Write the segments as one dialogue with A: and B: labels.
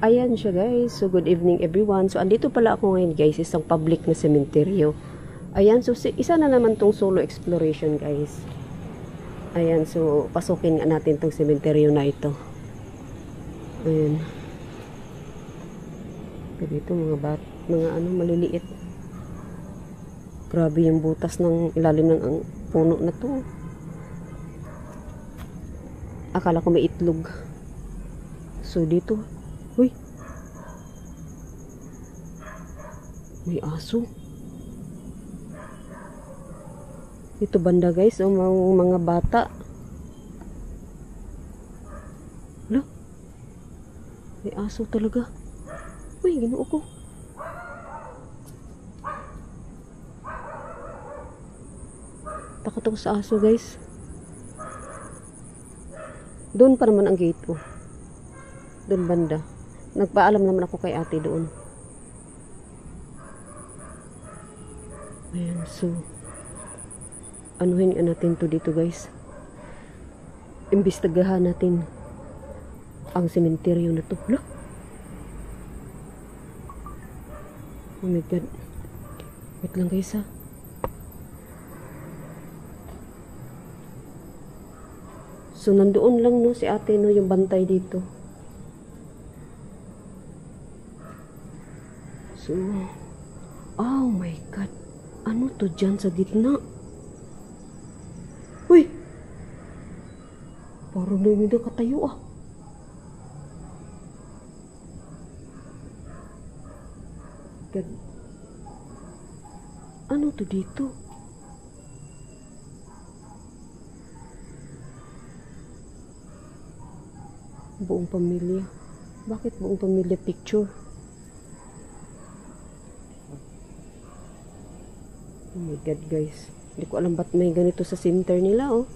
A: Ayan siya guys. So good evening everyone. So andito pala ako ngayon guys, isang public na sementeryo. Ayan, so isa na naman tong solo exploration guys. Ayan, so pasukin nga natin tong sementeryo na ito. Ayan. Dito mga ano maliliit. Grabe yung butas ng ilalim ng puno na to. Akala ko may itlog. So dito, uy, may aso. Ito banda guys, mga bata. Wala, may aso talaga. Uy, ginoo ko. Takot ako sa aso guys. Doon pa naman ang gate ko. Doon banda. Nagpaalam naman ako kay ate doon. Ayan, so anuhin natin to dito guys. Imbestigahan natin ang sementeryo na to. Hala? Oh my god. Wait lang guys ha. So nandoon lang no si ate no yung bantay dito. So oh my god. Ano to dyan sa gitna? Uy! Parang na yung katayo ah. God. Ano to dito? Buong pamilya. Bakit buong pamilya picture? Oh my god guys. Hindi ko alam ba't may ganito sa center nila oh.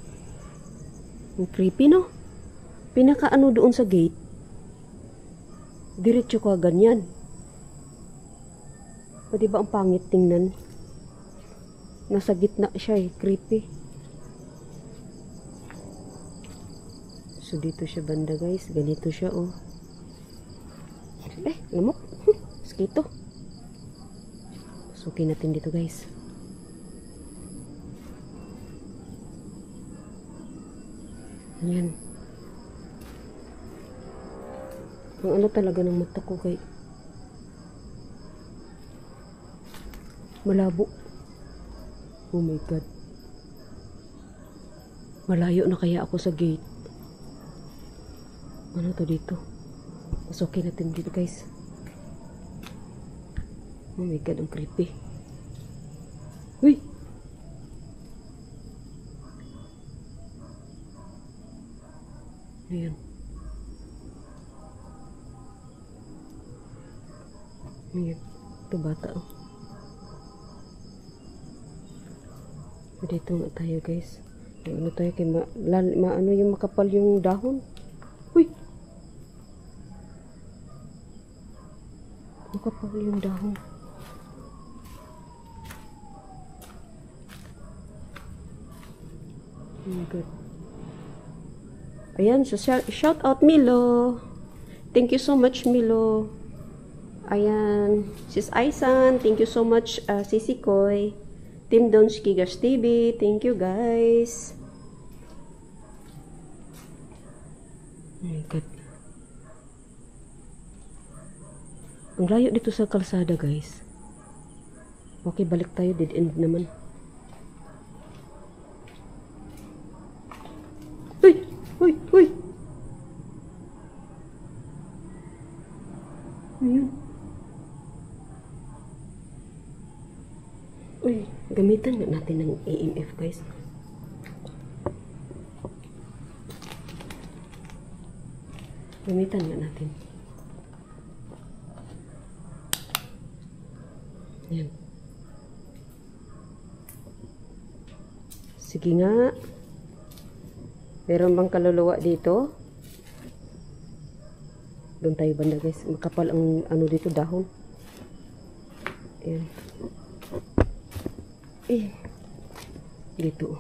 A: Ang creepy no? Pinaka ano doon sa gate. Diretso ka ganyan. O diba ang pangit tingnan? Nasa gitna siya eh. Creepy. So dito siya banda guys. Ganito siya oh. Lamok. Mosquito. Pasukin natin dito guys. Ayan. Ang ano talaga ng mata ko kay malabo. Oh my god. Malayo na kaya ako sa gate. Ano to dito? Pasukin natin dito guys. Oh my god, ang creepy. Uy! Ayan. Ayan. Ito bata oh. Dito nga tayo guys. Ano tayo kay ano yung makapal yung dahon. Uy! Makapal yung dahon. Oh my god. Ayan, so shout out Milo. Thank you so much Milo. Ayan, Sis Aisan, thank you so much Sisi Koy. Team Donski Gas TV, thank you guys. Oh my god. Ang layo dito sa kalsada guys. Okay, balik tayo, dead end naman. Uy! Uy! Uy! Ayun. Uy, gamitan nga natin ng EMF guys. Gamitan nga natin. Yan. Sige nga. Meron bang kaluluwa dito? Doon tayo banda guys. Makapal ang ano dito dahon. Ayan. Dito.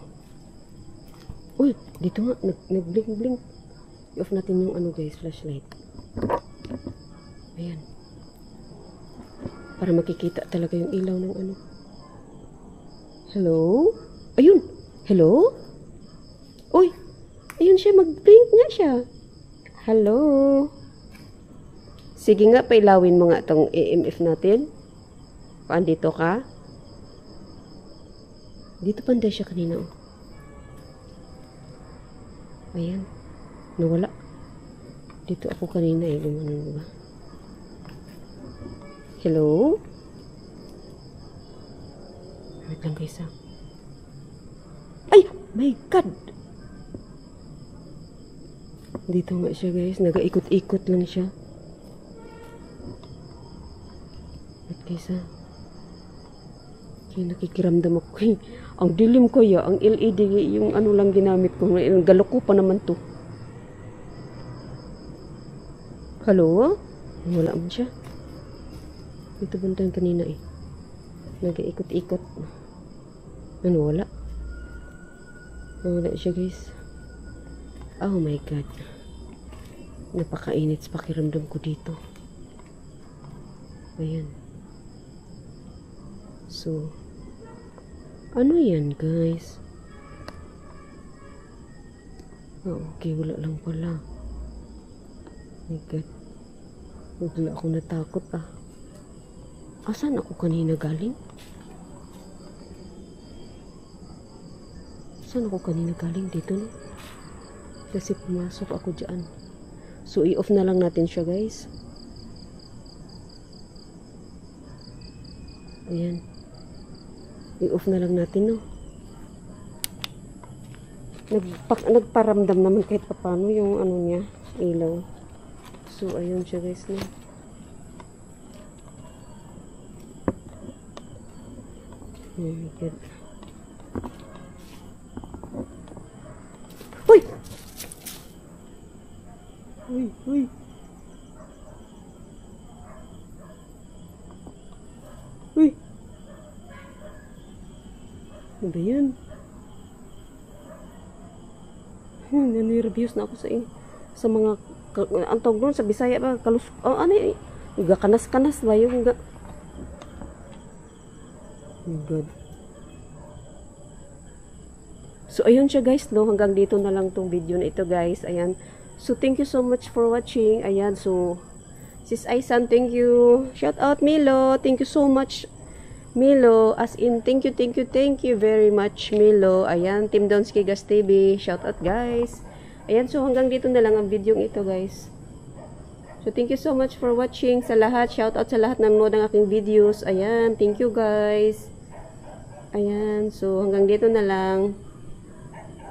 A: Uy, dito nga. Nag-blink-blink. I-off natin yung ano guys, flashlight. Ayan. Para makikita talaga yung ilaw ng ano. Hello? Ayun! Hello? Uy! Ayun siya, mag-blink nga siya. Hello? Sige nga, pailawin mo nga itong EMF natin. Paandito ka? Dito panda siya kanina. Oh. Ayan. Nawala. Dito ako kanina eh. Lumanan ba? Hello? Wait lang guys ah. Ay! My God! Dito nga siya guys. Nagaikot-ikot lang siya. Wait guys ah. Kaya nakikiramdam ako eh. Ang dilim ko ya. Ang LED yung ano lang ginamit ko. Galok ko pa naman to. Hello? Wala man siya. Ito bantayan kanina eh. Nag-ikot-ikot. Ano, wala? Wala siya guys. Oh my God. Napakainit sa pakiramdam ko dito. Ayan. So, ano yan guys? Oh, okay, wala lang pala. My God. Wala ako natakot ah. Asan ako kanina galing? Saan ako kanina galing? Dito no? Kasi pumasok ako dyan. So, i-off na lang natin siya guys. Ayan. I-off na lang natin no? Nagparamdam naman kahit paano yung ano niya, ilaw. So, ayun siya guys no? Oh my God. Uy! Uy! Uy! Uy! Ano ba yan? Nanireviews na ako sa mga ang tawag doon sa Bisaya ba? Ano yun? Kanas-kanas ba yung oh God. So, ayun siya guys, no? Hanggang dito na lang tong video na ito guys. Ayan. So, thank you so much for watching. Ayan. So, Sis Aisan, thank you. Shout out Milo. Thank you so much Milo. As in, thank you very much Milo. Ayan. Team Donski Gas TV. Shout out guys. Ayan. So, hanggang dito na lang ang video ito guys. So, thank you so much for watching sa lahat. Shout out sa lahat ng nanonood ng aking videos. Ayan. Thank you guys. Ayan. So, hanggang dito na lang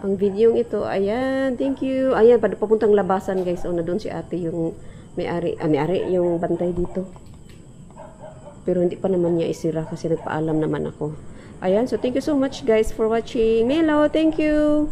A: ang video ito. Ayan. Thank you. Ayan. Papuntang labasan guys. O, na doon si ate yung may-ari yung bantay dito. Pero hindi pa naman niya isira kasi nagpaalam naman ako. Ayan. So, thank you so much guys for watching. Melo, thank you.